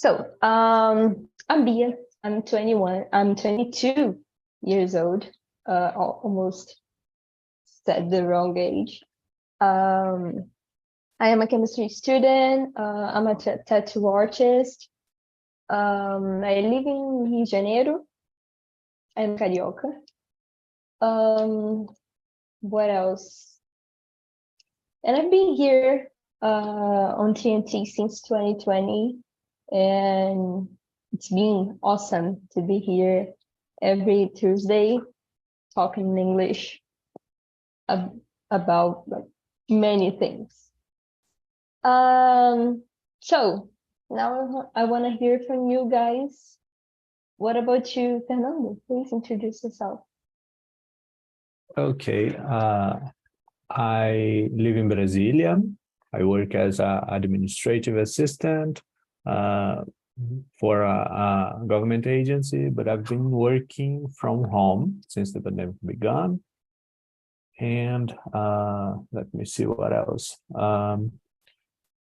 I'm Bia. I'm 21. I'm 22 years old. Almost said the wrong age. I am a chemistry student. I'm a tattoo artist. I live in Rio de Janeiro. I'm carioca. What else? And I've been here on TNT since 2020, and it's been awesome to be here every Tuesday talking in English about many things. So now I want to hear from you guys. What about you, Fernando? Please introduce yourself. Okay, I live in Brasilia. I work as an administrative assistant for a government agency, but I've been working from home since the pandemic began. And let me see what else.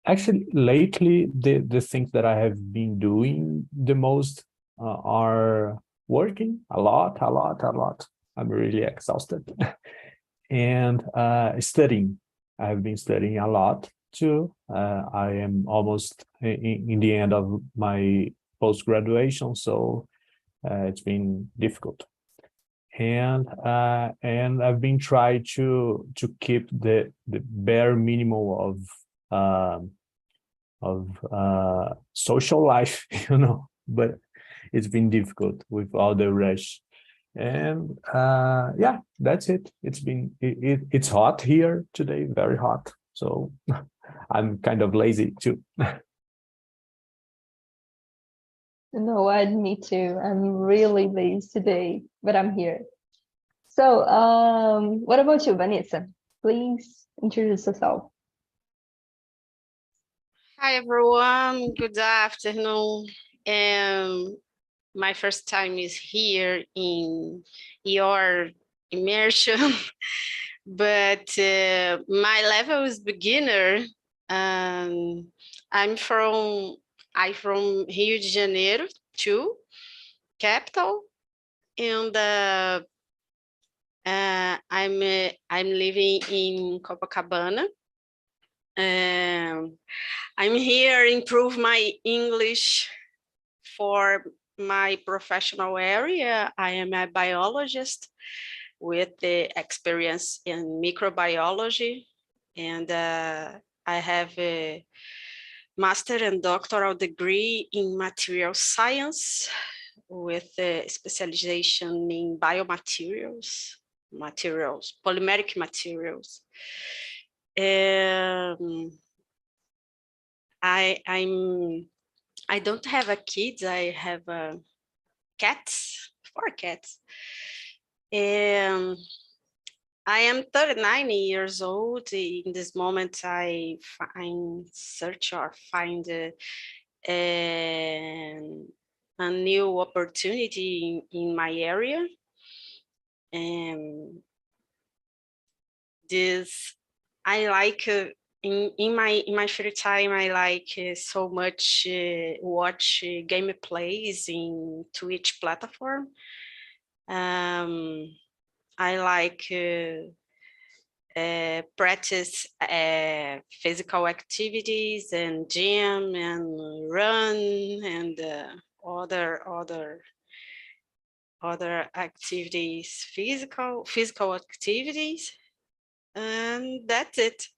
Actually, lately, the things that I have been doing the most are working a lot. I'm really exhausted. And studying. I have been studying a lot too. I am almost in the end of my post-graduation, so it's been difficult. And I've been trying to keep the bare minimum of social life, but it's been difficult with all the rush. And yeah, that's it. It's hot here today, very hot. So I'm kind of lazy too. No, me too. I'm really lazy today, but I'm here. So what about you, Vanessa? Please introduce yourself. Hi, everyone. Good afternoon. My first time is here in your immersion, but my level is beginner. I'm from Rio de Janeiro too, capital, and I'm living in Copacabana. I'm here to improve my English for my professional area. I am a biologist with the experience in microbiology, and I have a master and doctoral degree in material science with a specialization in biomaterials, polymeric materials. I don't have a kids. I have cats, 4 cats. I am 39 years old. In this moment, I search or find a new opportunity in my area. I like in my free time. I like so much watch gameplays in Twitch platform. I like practice physical activities and gym and run and other activities, physical activities, and that's it.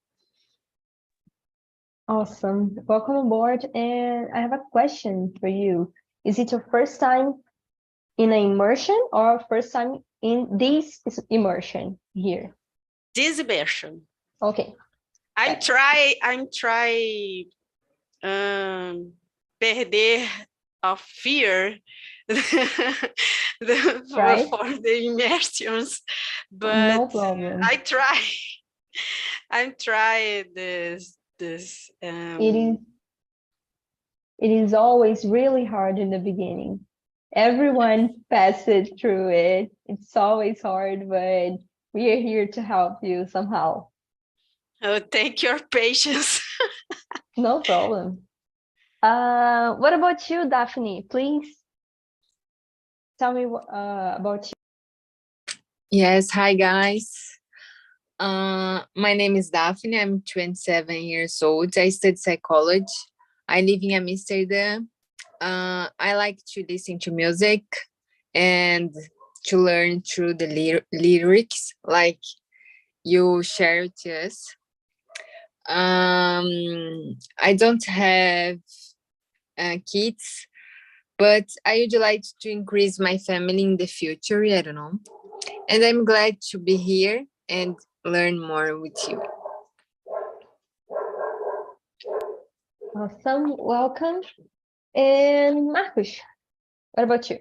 Awesome. Welcome aboard. And I have a question for you. Is it your first time in an immersion or first time in this immersion here? This immersion. Okay. I'm try perder of fear Right? for the immersions, but no problem. I'm trying this. It is always really hard in the beginning. Everyone passes through it. It's always hard, but we are here to help you somehow. Oh, thank your patience. No problem. What about you, Daphne? Please tell me about you. Yes, hi guys. My name is Daphne. I'm 27 years old. I study psychology. I live in Amsterdam. I like to listen to music and to learn through the lyrics, like you share it to us. I don't have kids, but I would like to increase my family in the future. I don't know. And I'm glad to be here and learn more with you. Awesome, welcome. And Marcos, what about you?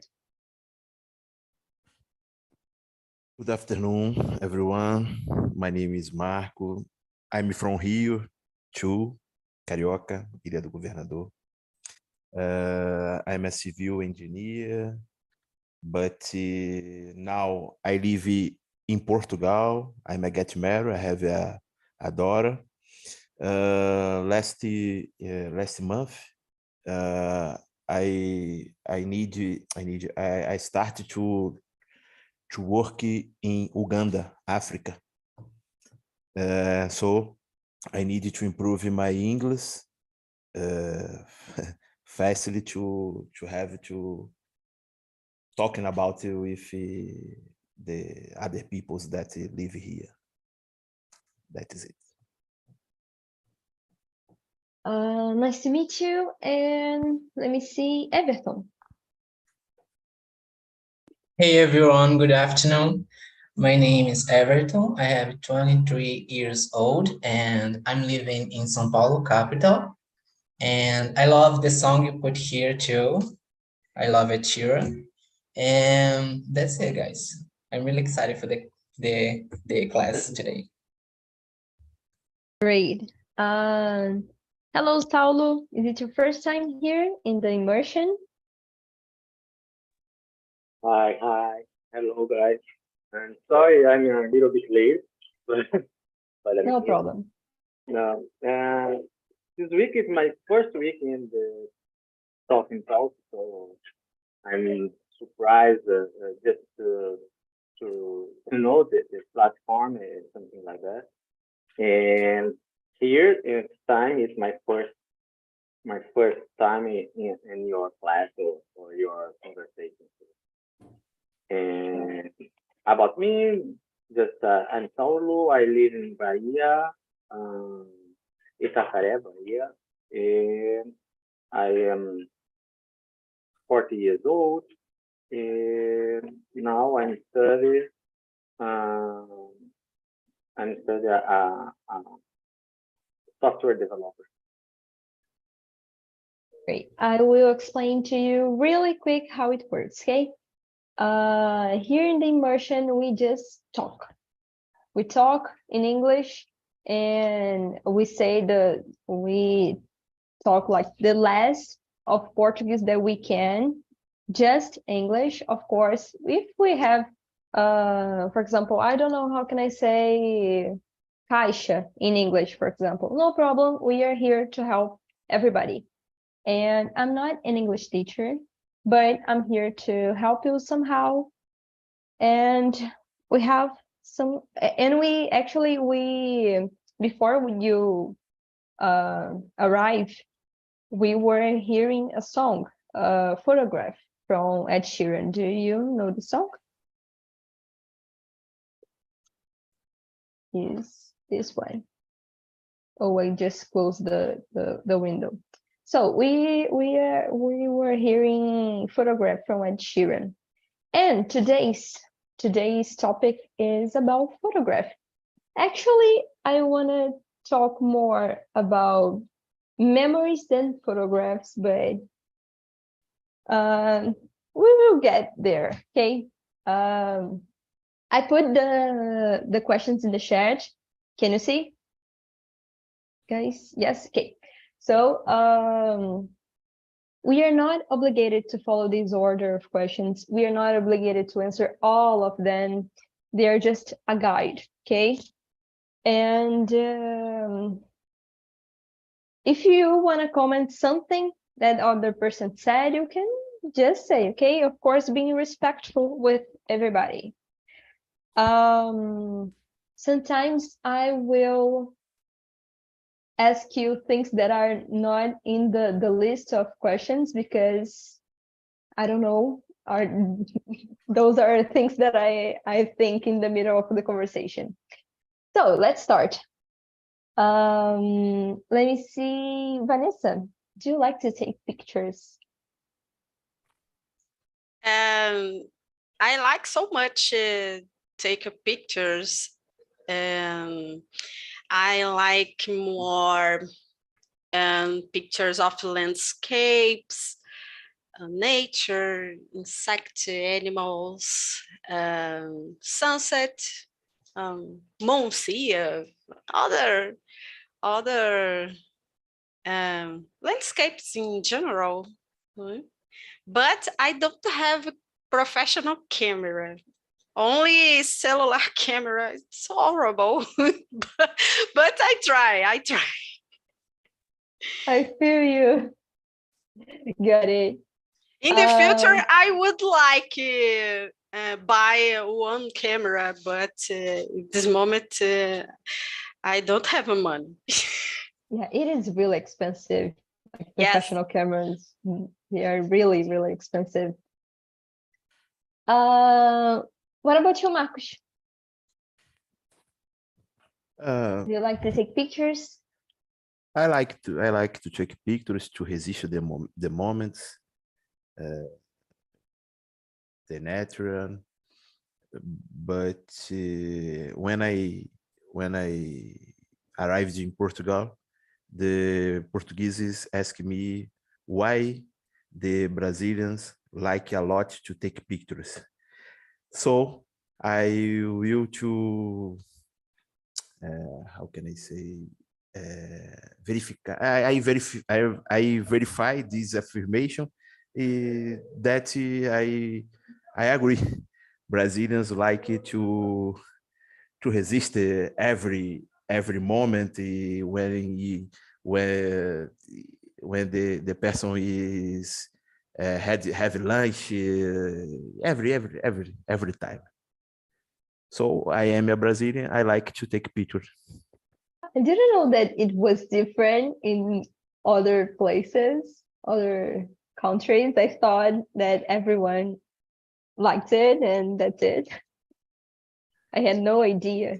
Good afternoon, everyone. My name is Marco. I'm from Rio, too, Carioca, Ilha do Governador. I'm a civil engineer, but now I live in Portugal. I'm a get married. I have a daughter. Last month, I started to work in Uganda, Africa. So I needed to improve my English fastly to have to talking about it with the other peoples that live here. That is it. Nice to meet you. And let me see, Everton. Hey everyone, good afternoon. My name is Everton. I have 23 years old and I'm living in São Paulo, capital. And I love the song you put here too. I love it, Sheeran. And that's it, guys. I'm really excited for the class today. Great. Hello, Saulo. Is it your first time here in the immersion? Hi. Hello, guys. I'm sorry I'm a little bit late, but I'm No here. problem. No, this week is my first week in the TALK, so I'm surprised just to know the platform and something like that. And here this time is my first time in your class or your conversation. And about me, just I'm Saulo. I live in Bahia, Itacaré, Bahia, and I am 40 years old. And now I'm studying software developer. Great. I will explain to you really quick how it works, okay? Here in the immersion, we just talk. We talk in English and we talk like the less of Portuguese that we can, just English. Of course, if we have, for example, I don't know, how can I say caixa in English, for example? No problem. We are here to help everybody. And I'm not an English teacher, but I'm here to help you somehow. And we have some, and we before you arrive, we were hearing a song, a photograph from Ed Sheeran. Do you know the song? Is this one. Oh, I just closed the window. So we were hearing photograph from Ed Sheeran, and today's topic is about photograph. Actually, I want to talk more about memories than photographs, but we will get there. Okay. I put the questions in the chat. Can you see, guys? Yes. Okay. So we are not obligated to follow this order of questions. We are not obligated to answer all of them. They are just a guide, okay? And if you want to comment something, that other person said, you can just say, okay? Of course, being respectful with everybody. Sometimes I will ask you things that are not in the list of questions because I don't know, those are things that I think in the middle of the conversation. So let's start. Let me see, Vanessa, do you like to take pictures? I like so much take pictures. I like more pictures of landscapes, nature, insect, animals, sunset, moon, sea, other landscapes in general. But I don't have a professional camera. Only cellular camera. It's horrible. but I try. I feel you. Got it. In the future, I would like buy one camera, but at this moment, I don't have money. Yeah, it is really expensive. Like Yes. professional cameras, they are really, really expensive. What about you, Marcos? Do you like to take pictures? I like to take pictures to resist the moments, the natural. But when I arrived in Portugal, the Portuguese asked me why the Brazilians like a lot to take pictures. So I will to how can I say I verify this affirmation that I agree. Brazilians like to resist every moment when the person is have lunch every time. So I am a Brazilian. I like to take pictures. I didn't know that it was different in other places, other countries. I thought that everyone liked it and that's it. I had no idea.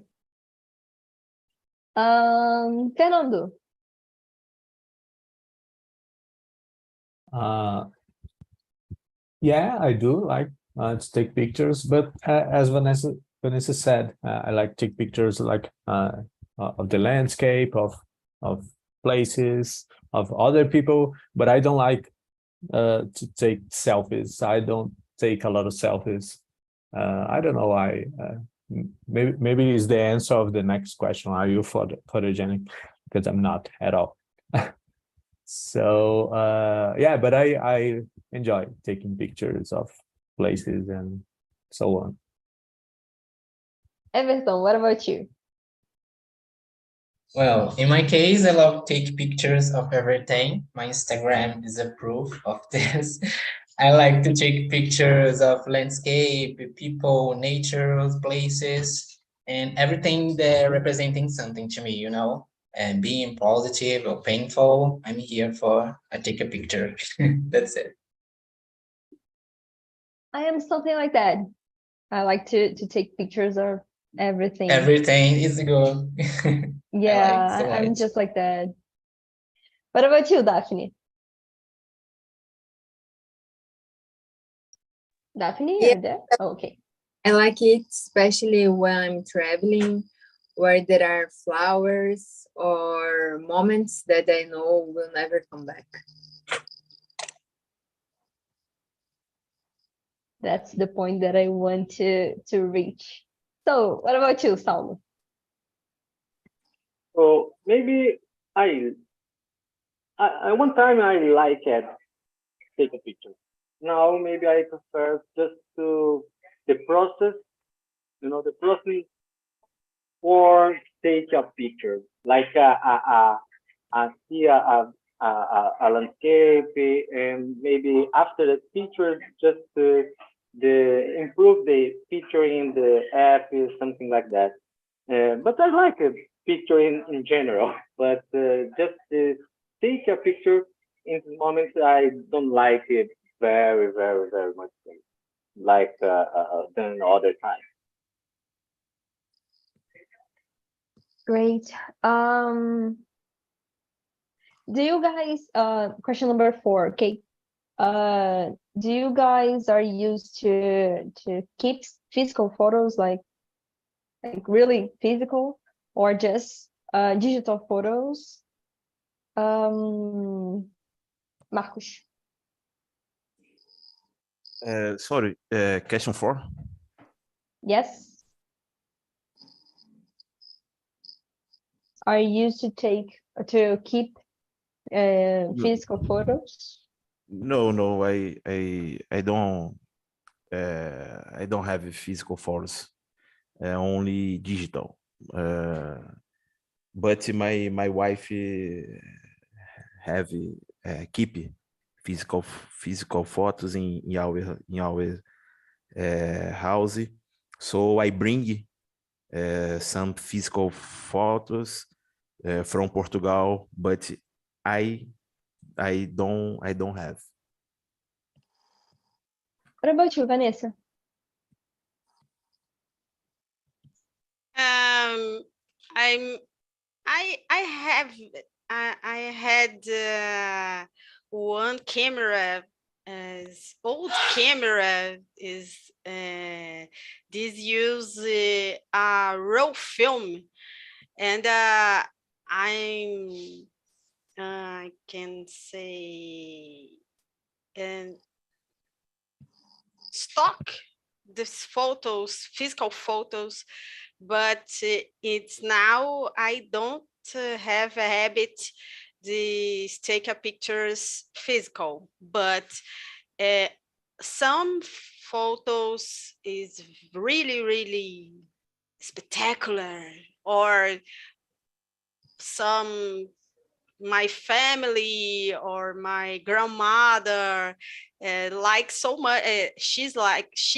Fernando. Yeah, I do like to take pictures, but as Vanessa said, I like to take pictures like of the landscape, of places, of other people, but I don't like to take selfies. I don't take a lot of selfies. I don't know why. Maybe it's the answer of the next question. Are you photogenic? Because I'm not at all. So yeah, but I enjoy taking pictures of places and so on. Everton, what about you? Well, in my case, I love take pictures of everything. My Instagram is a proof of this. I like to take pictures of landscape, people, nature, places, and everything that representing something to me, you know, and being positive or painful. I'm here for I take a picture. That's it. I am something like that. I like to take pictures of everything. Everything is good. Yeah, so I'm much. just like that. What about you, Daphne? Daphne, Yeah. are there? Oh, okay. I like it, especially when I'm traveling, where there are flowers or moments that I know will never come back. That's the point that I want to reach. So what about you, Saulo? So maybe I one time I like it, take a picture. Now maybe I prefer just to the process, the process or take a picture. Like I see a a landscape, and maybe after the picture, just the improve the picture in the app is something like that. But I like a picture in general, but just to take a picture in the moment, I don't like it very, very, very much like than other times. Great. Do you guys, question number 4, okay. Do you guys are used to keep physical photos, like really physical, or just digital photos? Marcos. Sorry, question 4. Yes. Are you used to keep physical photos? No, I don't. I don't have physical photos. Only digital. But my wife have keep physical photos in our house. So I bring some physical photos from Portugal, but I don't have. What about you, Vanessa? I had one camera, as old camera is this use a raw film, and I can say and stock these photos, physical photos, but it's now I don't have a habit to take a pictures physical, but some photos is really spectacular, or some my family or my grandmother like so much. She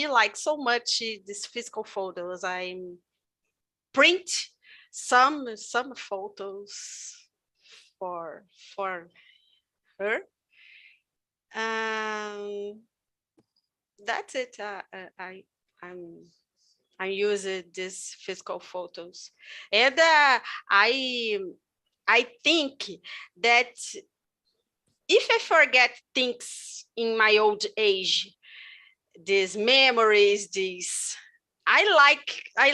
likes so much these physical photos. I print some photos for her. That's it. I'm using these physical photos, and I think that if I forget things in my old age, these memories, these I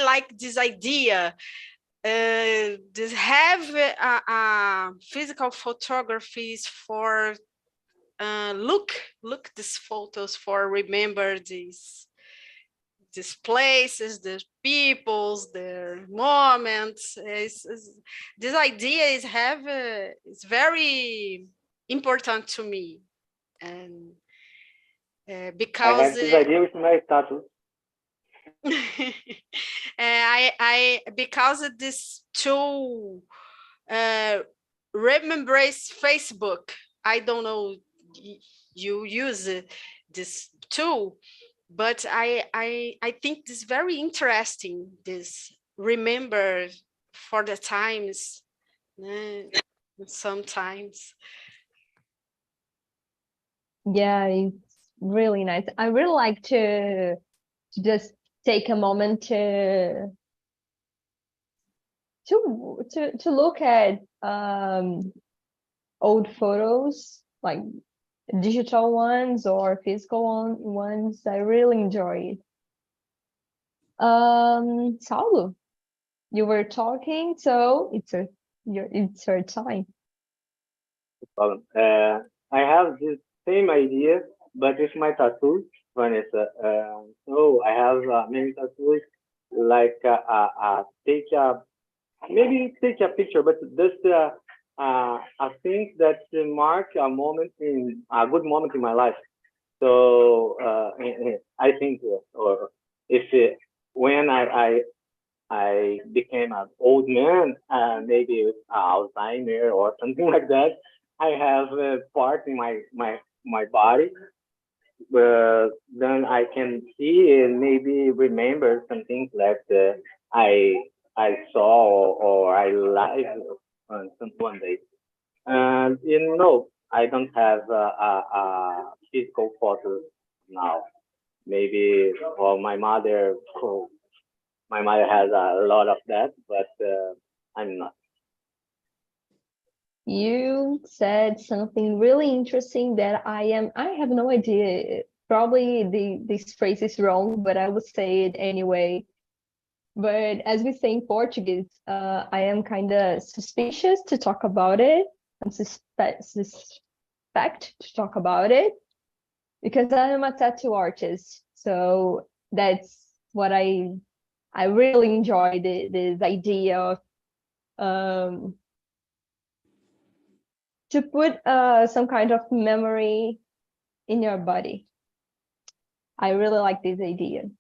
like this idea. This have physical photographies for look these photos for remember these places, the peoples, their moments. This idea is very important to me, and I because have this idea with my tattoo. because of this tool remembrance Facebook. I don't know you use this tool, but I think this very interesting, this remember for the times, sometimes. Yeah, it's really nice. I really like to just take a moment to look at old photos, like digital ones or physical ones. I really enjoy it. Saulo, you were talking, so it's your time. Problem. I have this same idea, but with my tattoos, Vanessa. So I have many tattoos, like take a maybe take a picture, but just I think that mark a moment in a good moment in my life. So I think, or if when I became an old man, maybe with Alzheimer or something like that. I have a part in my body, then I can see and maybe remember some things that I saw or I liked on some one day. And I don't have a physical photos now. Maybe well, my mother has a lot of that, but I'm not. You said something really interesting that I have no idea. Probably this phrase is wrong, but I will say it anyway. But as we say in Portuguese, I am kind of suspicious to talk about it. I'm suspect to talk about it because I am a tattoo artist. So that's what I really enjoy this idea of to put some kind of memory in your body. I really like this idea.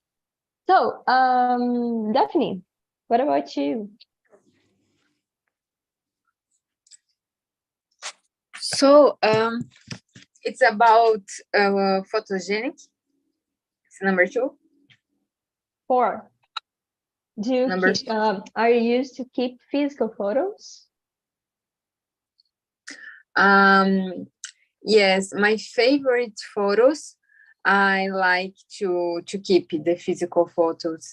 So, Daphne, what about you? So it's about photogenic. It's number 2. 4. Do you Number keep, are you used to keep physical photos? Yes, my favorite photos, I like to keep the physical photos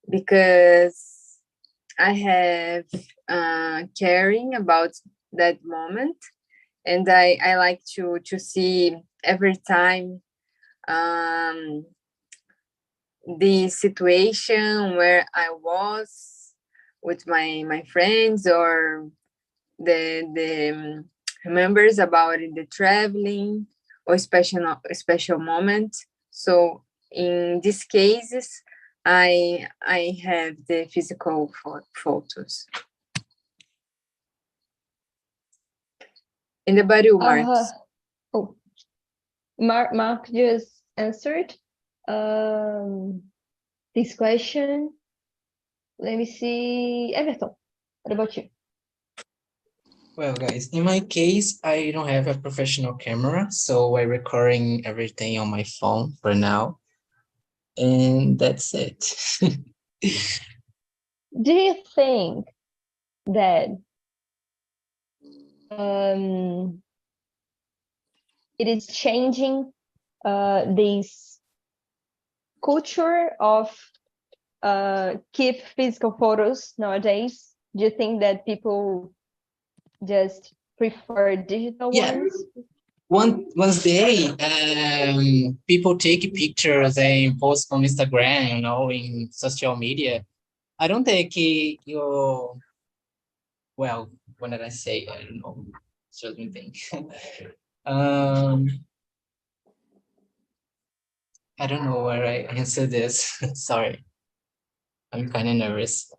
because I have caring about that moment, and I like to see every time the situation where I was with my friends or the remembers about the traveling or special moment. So in these cases, I have the physical photos. In the body marks. Oh, Mark just answered this question. Let me see. Everton, what about you? Well, guys, in my case, I don't have a professional camera, so I'm recording everything on my phone for now. And that's it. Do you think that it is changing this culture of keep physical photos nowadays? Do you think that people just prefer digital ones? One day, people take pictures and post on Instagram, in social media. I don't think well, what did I say? I don't know. Just me think. I don't know where I answered this. Sorry. I'm kind of nervous.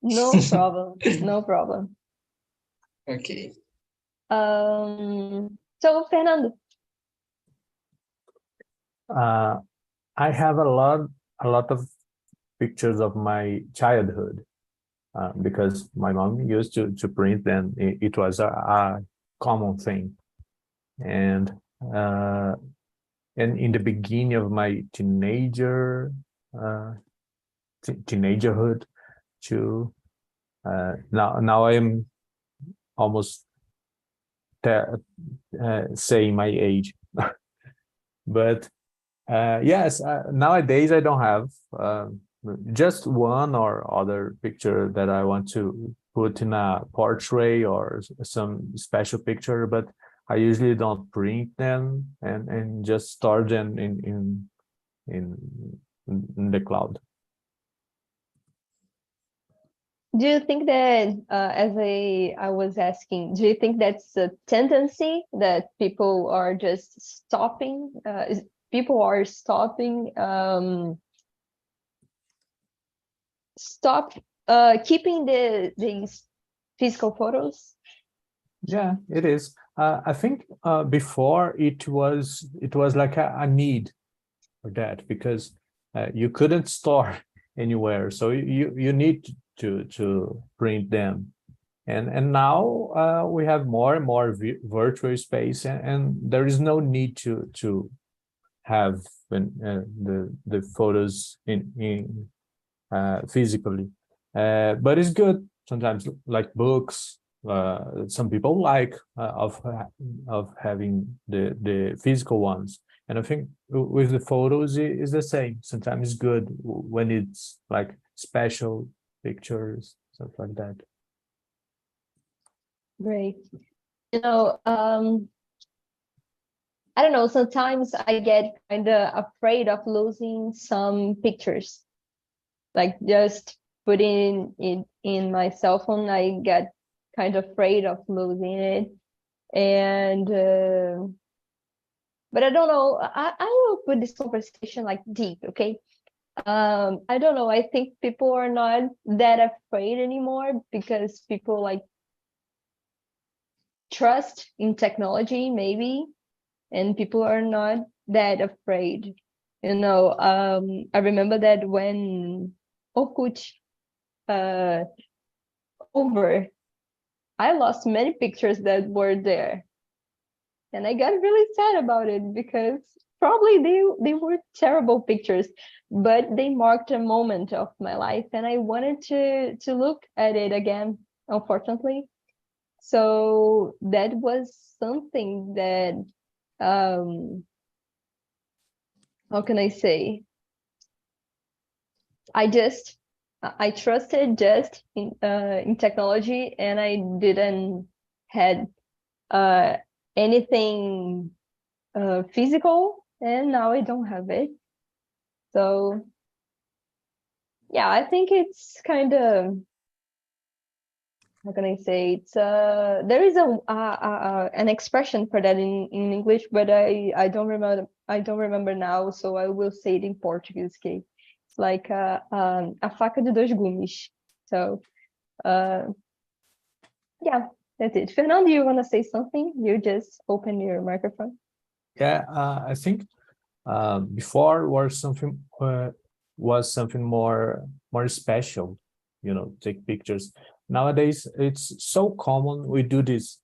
No problem. No problem. Okay. So, Fernando. I have a lot of pictures of my childhood because my mom used to print them. It was a common thing, and in the beginning of my teenagerhood too. Now I am almost saying my age, but yes, nowadays I don't have just one or other picture that I want to put in a portrait or some special picture, but I usually don't print them and just store them in the cloud. Do you think that, as I was asking, do you think that's a tendency that people are just stopping? People are stopping, stop keeping these physical photos? Yeah, it is. I think before it was like a need for that because you couldn't store anywhere, so you need to print them. And now we have more and more virtual space, and there is no need to have the photos in physically, but it's good sometimes, like books. Some people like of having the physical ones, and I think with the photos is the same. Sometimes it's good when it's like special pictures, stuff like that. Great. You know, I don't know, sometimes I get kind of afraid of losing some pictures. Like just putting it in my cell phone, I get kind of afraid of losing it. And but I don't know, I will put this conversation like deep, okay? I don't know, I think people are not that afraid anymore because people like trust in technology, maybe, and people are not that afraid. You know, I remember that when Orkut over, I lost many pictures that were there, and I got really sad about it because probably they were terrible pictures, but they marked a moment of my life, and I wanted to look at it again, unfortunately. So that was something that how can I say? I trusted just in technology, and I didn't had anything physical, and now I don't have it. So yeah, I think it's kind of, how can I say? It's there is an expression for that in English, but I don't remember now, so I will say it in Portuguese. Okay, it's like a faca de dois gumes. So yeah, that's it. Fernando, you want to say something? You just open your microphone. Yeah, I think before was something more special, you know, take pictures. Nowadays it's so common, we do this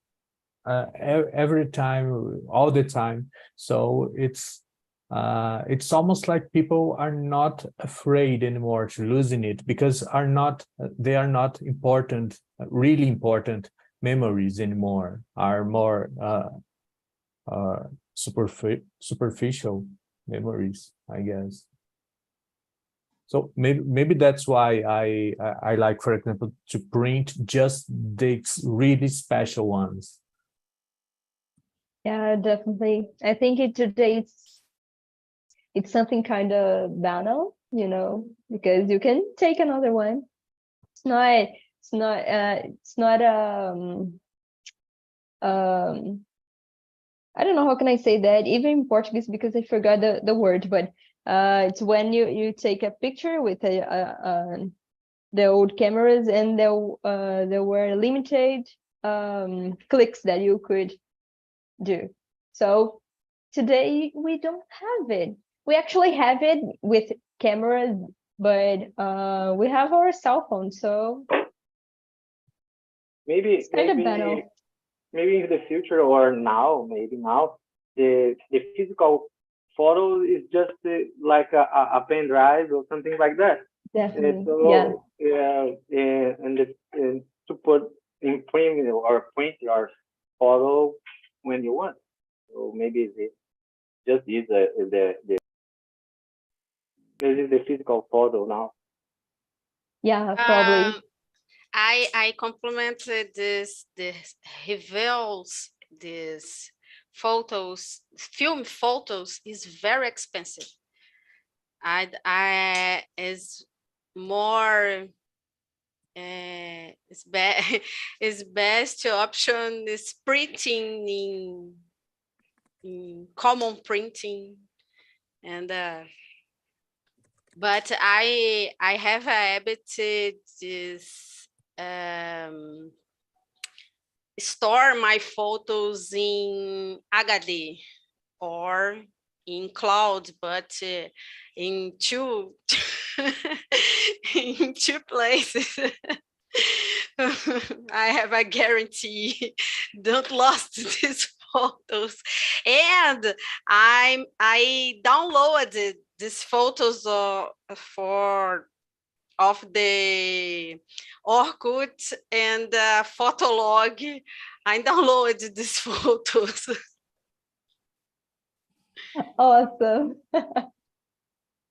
every time, all the time. So it's almost like people are not afraid anymore to losing it, because they are not important, really important memories anymore, are more superficial memories, I guess. So maybe that's why I like, for example, to print just the really special ones. Yeah, definitely. I think today it's something kind of banal, you know, because you can take another one. It's not I don't know how can I say that even in Portuguese, because I forgot the word, but it's when you take a picture with the old cameras, and there were limited clicks that you could do. So today we don't have it. We actually have it with cameras, but we have our cell phone, so Maybe kind of banal. maybe in the future, or now, maybe now, the physical photo is just like a pen drive or something like that. Definitely, So yeah. and to put imprint or print your photo when you want. So maybe it just is this is the physical photo now. Yeah, probably. I complimented this reveals this photos, film photos is very expensive. I is more is best option is printing in common printing, and but I have a habit to just store my photos in HD or in cloud, but in two in two places. I have a guarantee. Don't lost these photos. And I downloaded these photos of the Orkut and Photolog. I downloaded these photos. Awesome.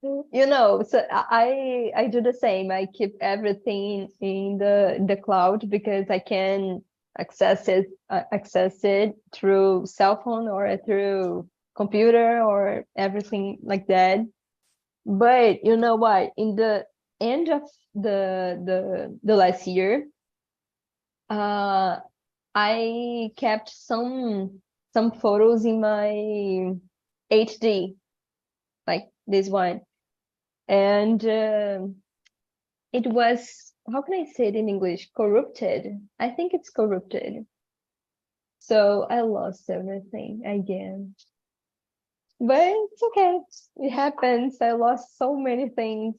So I do the same. I keep everything in the cloud because I can access it through cell phone or through computer or everything like that. But you know what? In the end of the last year, I kept some photos in my HD, like this one. And it was, how can I say it in English? Corrupted. I think it's corrupted. So I lost everything again. But it's okay. It happens. I lost so many things.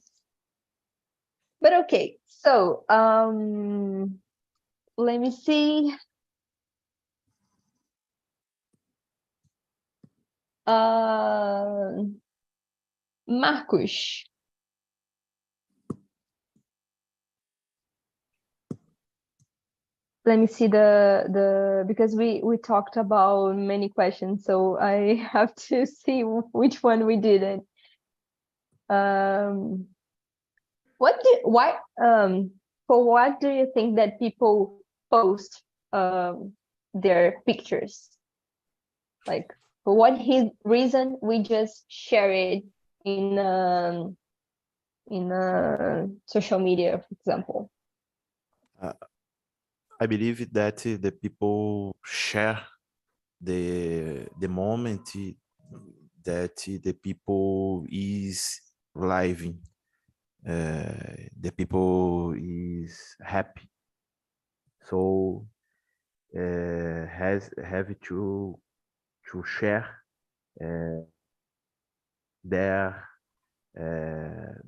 But okay. So let me see. Marcos. Let me see because we talked about many questions, so I have to see which one we didn't. For what do you think that people post their pictures? Like, for what reason we just share it in social media, for example? I believe that the people share the moment that the people is living, the people is happy, so have to share their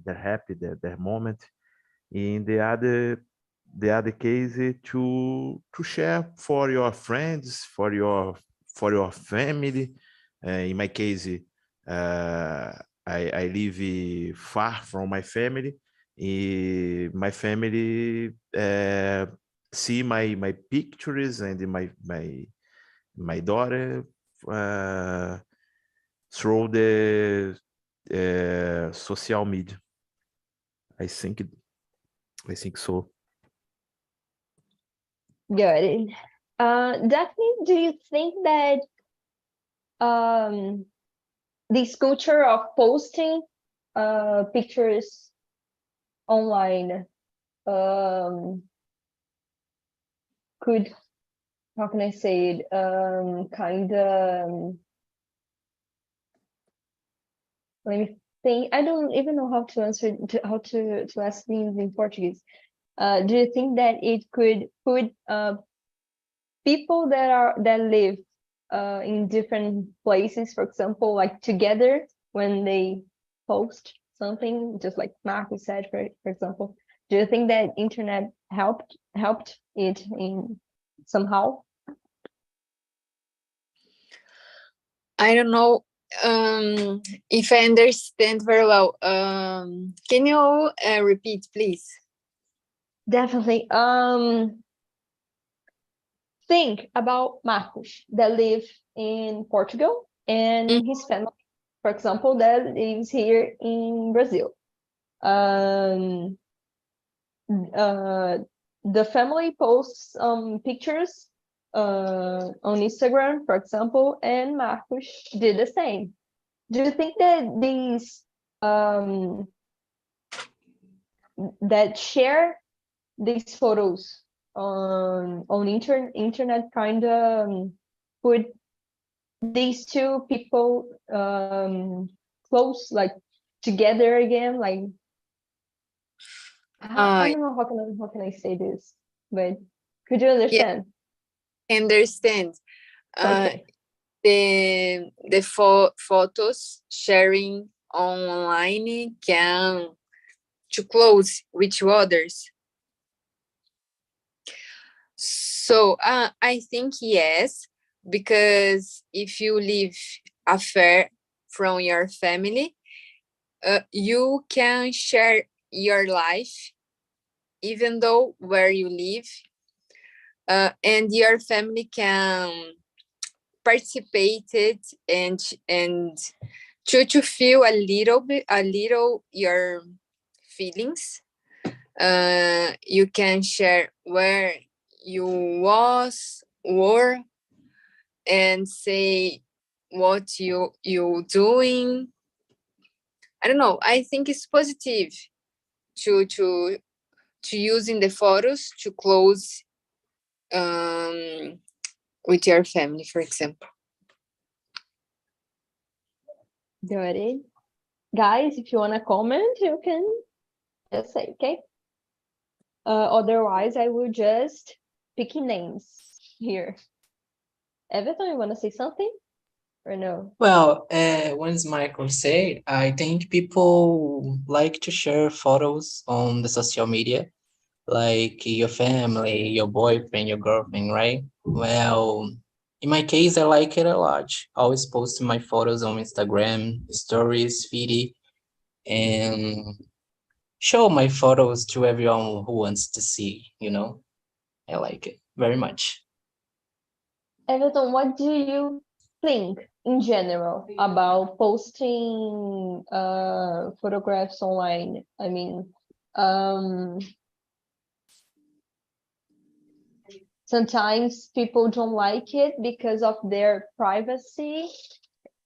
happy, their moment. In the other case, to share for your friends, for your family. In my case, I live far from my family. My family see my pictures and my daughter through the social media. I think so. Got it. Daphne, do you think that this culture of posting pictures online could, how can I say it, kind of, let me think. I don't even know how to answer, how to ask things in Portuguese. Do you think that it could put people that live in different places, for example, like together when they post something, just like Marco said, for example? Do you think that internet helped it in somehow? I don't know if I understand very well. Can you repeat, please? Definitely. Think about Marcos that live in Portugal and his family, for example, that lives here in Brazil. The family posts pictures on Instagram, for example, and Marcos did the same. Do you think that these that share these photos on internet kind of put these two people close, like together again? Like, I don't know how can I say this, but could you understand? Yeah, understand. Okay. The photos sharing online can to close with others. So I think yes, because if you live afar from your family, you can share your life, even though where you live, and your family can participate it and to feel a little your feelings. You can share where you were and say what you doing. I don't know. I think it's positive to using the photos to close with your family, for example. Got it. Guys, if you want to comment, you can just say, okay? Otherwise, I will just pick names here. Everton, you want to say something or no? Well, once Michael said, I think people like to share photos on the social media, like your family, your boyfriend, your girlfriend, right? Well, in my case, I like it a lot. Always posting my photos on Instagram, stories, feed, and show my photos to everyone who wants to see, you know? I like it very much. Everton, what do you think in general about posting photographs online? I mean, sometimes people don't like it because of their privacy,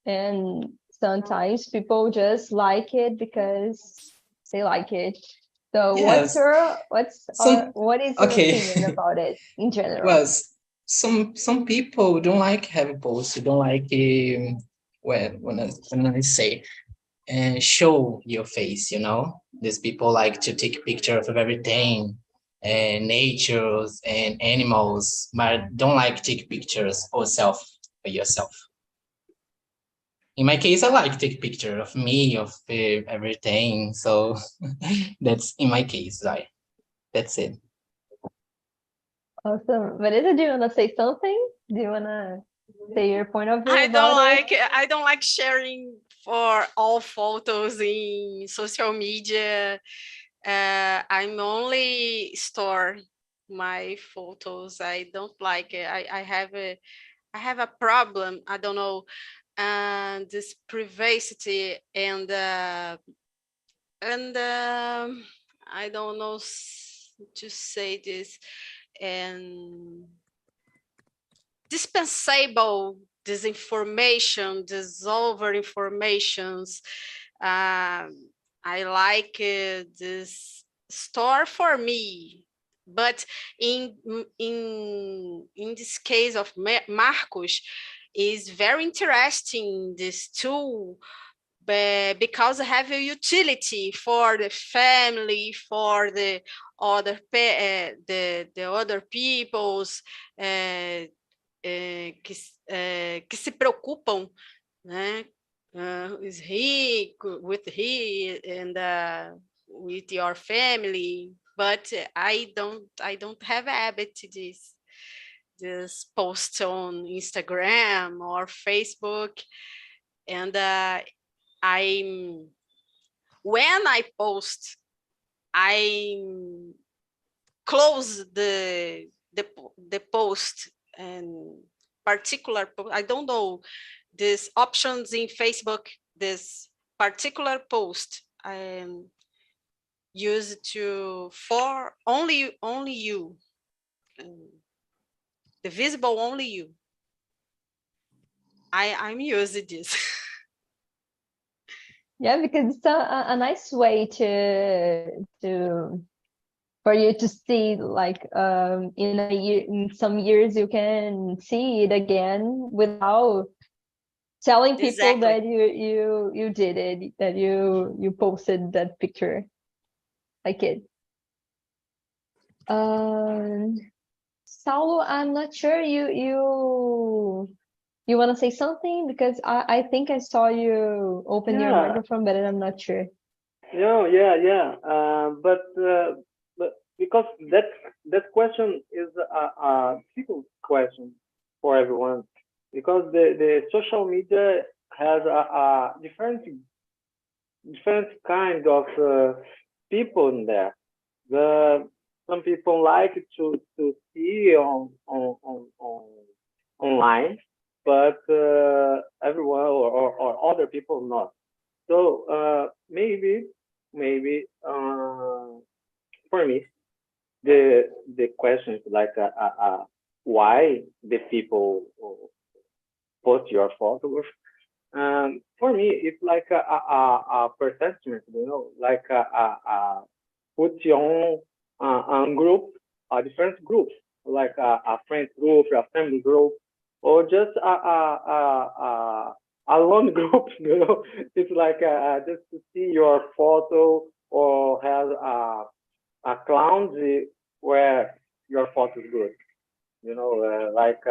and sometimes people just like it because they like it. So Yes. what is your Okay. opinion about it in general? Well, some people don't like having posts. They don't like when I say show your face. You know, these people like to take pictures of everything, and natures and animals, but don't like take pictures or self for yourself. In my case, I like take picture of me, of everything. So that's in my case. That's it. Awesome. Vanessa, do you want to say something? Do you want to say your point of view I don't about it? I don't like sharing for all photos in social media. I'm only store my photos. I don't like it. I have a problem. I don't know, this privacy and I don't know to say this, and dispensable disinformation, this over informations. I like this store for me, but in this case of Marcos, is very interesting this tool, because I have a utility for the family, for the other the other peoples, que se preocupam, né? Is he with he and with your family, but I don't have habit to this post on Instagram or Facebook, and when I post, I close the post and particular post. I don't know these options in Facebook. This particular post I use to for only you, the visible only you. I'm using this. Yeah, because it's a nice way for you to see, like, in a year, in some years you can see it again without telling people Exactly. that you did it, that you posted that picture. Like it. Saulo, I'm not sure you want to say something, because I think I saw you open your Yeah. microphone, but I'm not sure. No, yeah. But because that question is a difficult question for everyone, because the social media has a different kind of people in there. Some people like to see online, but everyone or other people not. So maybe for me the question is like why the people post your photos. For me, it's like a perception, like put your own group, a different group, like a friend group, a family group, or just a lone group. It's like just to see your photo or have a clown where your photo is good. Like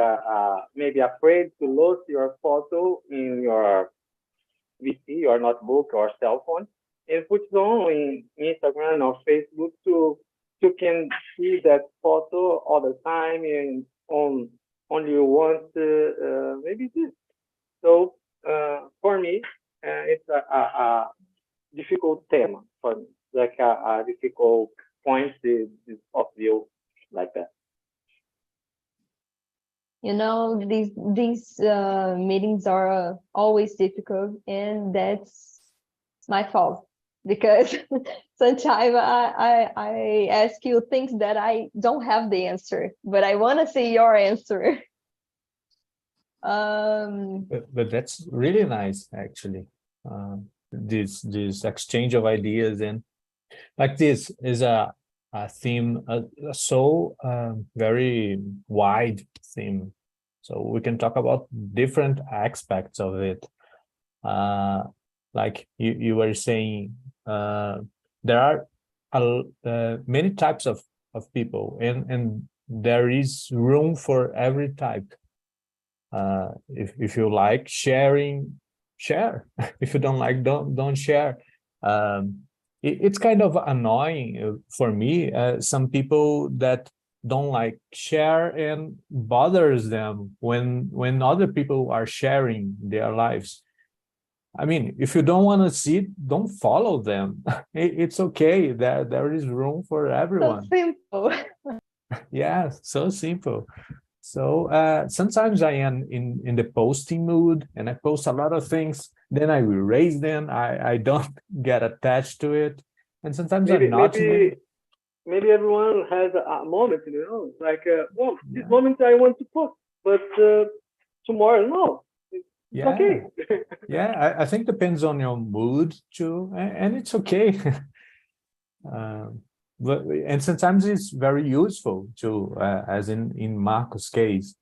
maybe afraid to lose your photo in your VC or notebook or cell phone, and put it on in Instagram or Facebook to can see that photo all the time and only you want maybe this. So for me, it's a difficult theme for me, like a difficult point of view like that. These meetings are always difficult, and that's my fault, because sometimes I ask you things that I don't have the answer, but I want to see your answer. But that's really nice, actually. This exchange of ideas, and like this is a theme, so very wide theme. So we can talk about different aspects of it. Like you were saying, there are many types of people, and there is room for every type. If you like sharing, share. If you don't like, don't share. It's kind of annoying for me, some people that don't like share, and bothers them when other people are sharing their lives. I mean, if you don't want to see it, don't follow them. It's okay. There is room for So everyone. simple. Yeah, so simple. So sometimes I am in the posting mood, and I post a lot of things. Then I will erase them. I don't get attached to it. And sometimes I'm not. Maybe everyone has a moment, like well, this Yeah. moment I want to post, but tomorrow no. It's Yeah. okay. Yeah, I think depends on your mood too, and it's okay. And sometimes it's very useful to, as in Marco's case,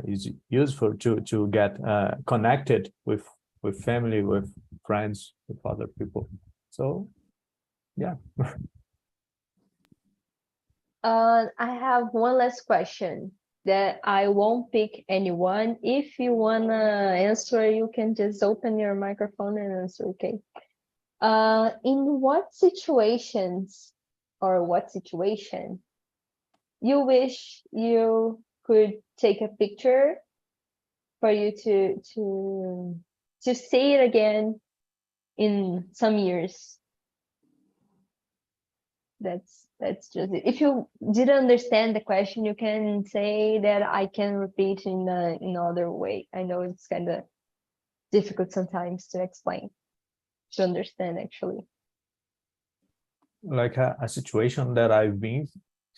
it's useful to get connected with family, with friends, with other people. So, yeah. I have one last question that I won't pick anyone. If you wanna answer, you can just open your microphone and answer, okay? In what situations or what situation you wish you could take a picture for you to see it again in some years? That's just it. If you didn't understand the question, you can say that I can repeat in another way. I know it's kind of difficult sometimes to explain, to understand actually. Like a situation that I've been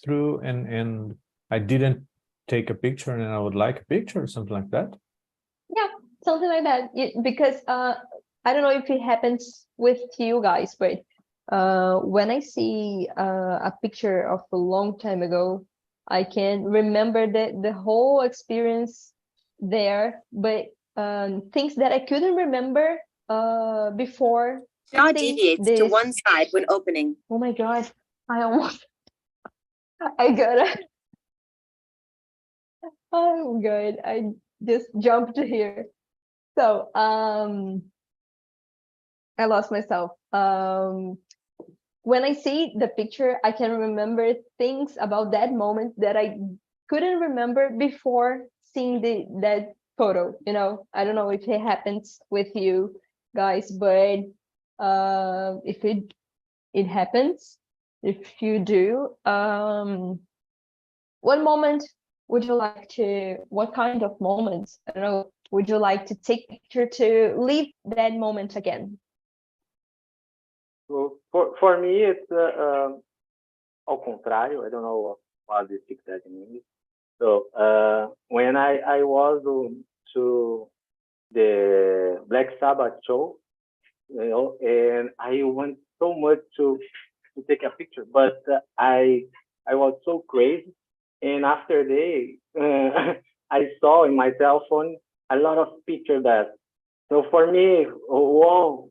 through, and I didn't take a picture, and I would like a picture, or something like that. Yeah, something like that. Because I don't know if it happens with you guys, but when I see a picture of a long time ago, I can remember the whole experience there, but things that I couldn't remember before. Jaw deviates to one side when opening. Oh my God, I almost, I got it. Oh, good. I just jumped here. So, I lost myself. when I see the picture, I can remember things about that moment that I couldn't remember before seeing that photo. You know, I don't know if it happens with you guys, but if it happens, if you do, what moment would you like to? What kind of moments? I don't know. Would you like to take picture to live that moment again? So for me, it's ao contrário. I don't know how to speak that in English. So when I was to the Black Sabbath show, you know, and I want so much to take a picture, but I was so crazy, and after I saw in my cell phone a lot of pictures that. So for me, wow,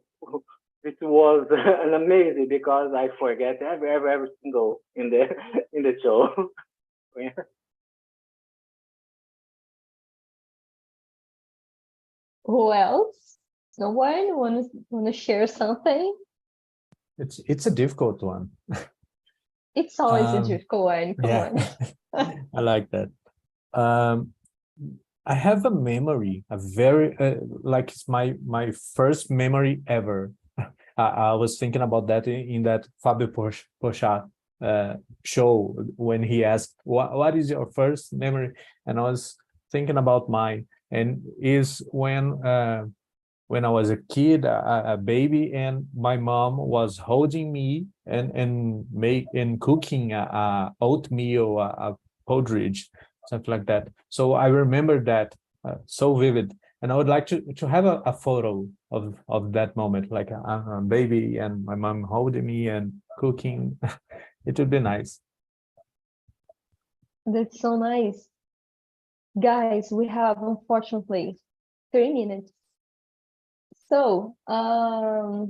it was an amazing because I forget every single in the show. Who else? No one want to share something? It's a difficult one. It's always a difficult one. Come on. I like that. I have a memory, a very like it's my first memory ever. I was thinking about that in that Fabio Pochá show when he asked, what is your first memory? And I was thinking about mine, and is when I was a kid, a baby, and my mom was holding me and cooking a oatmeal, a porridge, something like that. So I remember that so vivid, and I would like to have a photo of that moment, like a baby and my mom holding me and cooking. It would be nice. That's so nice. Guys, we have unfortunately 3 minutes. So I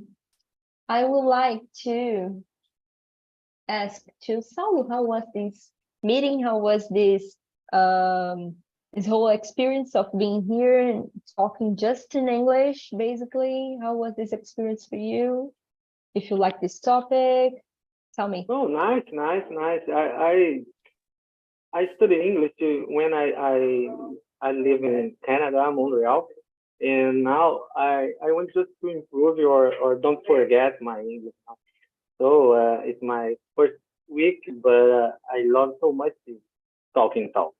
would like to ask to Saulo, how was this meeting? How was this this whole experience of being here and talking just in English, basically? How was this experience for you? If you like this topic, tell me. Oh, nice. I study English when I live in Canada, Montreal, and now I want just to improve or don't forget my English now. So it's my first week, but I love so much this talking talk.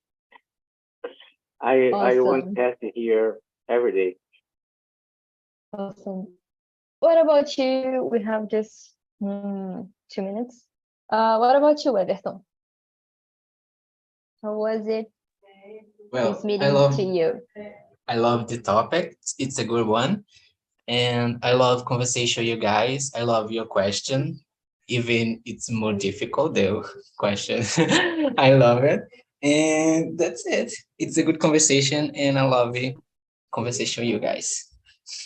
I want to test it here every day. Awesome. What about you? We have just 2 minutes. What about you, Everton? How was it? Well, This meeting to you? I love the topic. It's a good one. And I love conversation, you guys. I love your question. Even it's more difficult, the question. I love it. And that's it. It's a good conversation, and I love it. Conversation, you guys.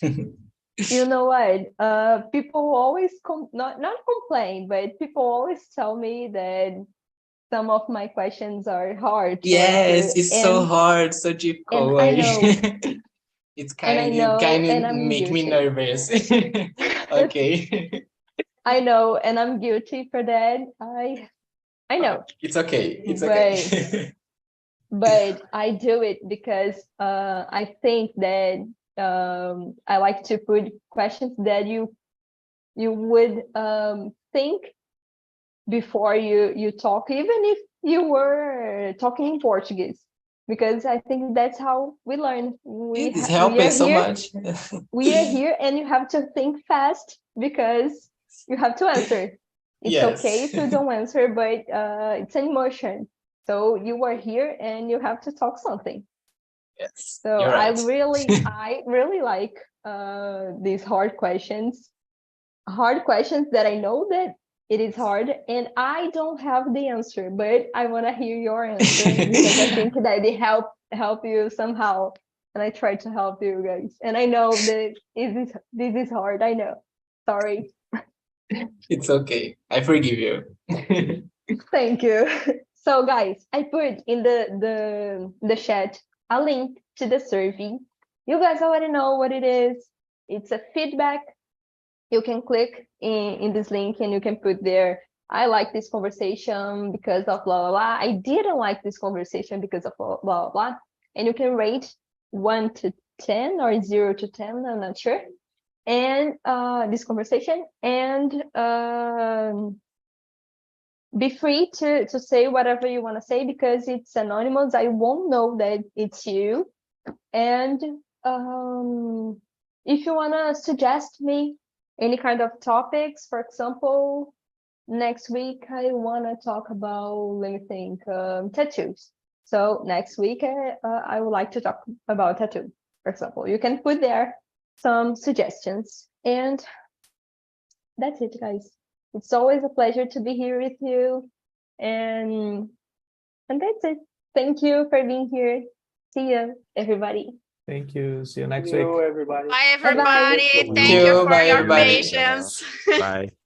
You know what? People always not complain, but people always tell me that some of my questions are hard to Yes, answer. it's so hard, so difficult. And I know. It's kind of make me nervous. Okay. I know, and I'm guilty for that. I know. It's okay. It's okay. But I do it because I think that I like to put questions that you would think before you talk, even if you were talking in Portuguese, because I think that's how we learn. It's helping so much. We are here, and you have to think fast because you have to answer. It's okay if you don't answer, but it's an emotion. So you are here and you have to talk something. Yes. So right. I really like these hard questions that I know that it is hard and I don't have the answer, but I want to hear your answer because I think that it help you somehow. And I try to help you guys. And I know that this is hard. I know. Sorry. It's okay. I forgive you. Thank you. So guys, I put in the chat a link to the survey. You guys already know what it is. It's a feedback. you can click in this link and you can put there, I like this conversation because of blah, blah, blah. I didn't like this conversation because of blah, blah, blah. And you can rate 1 to 10 or 0 to 10, I'm not sure. And this conversation, and be free to say whatever you want to say, because it's anonymous. I won't know that it's you. And if you want to suggest me any kind of topics, for example, next week I want to talk about, let me think, tattoos. So next week I would like to talk about tattoo, for example. You can put there some suggestions, and that's it, guys. It's always a pleasure to be here with you, and that's it. Thank you for being here. See you, everybody. Thank you. See you next See week. you, everybody. Bye, Bye-bye. everybody. Thank Thank you you. for Bye, your everybody. patience. Bye.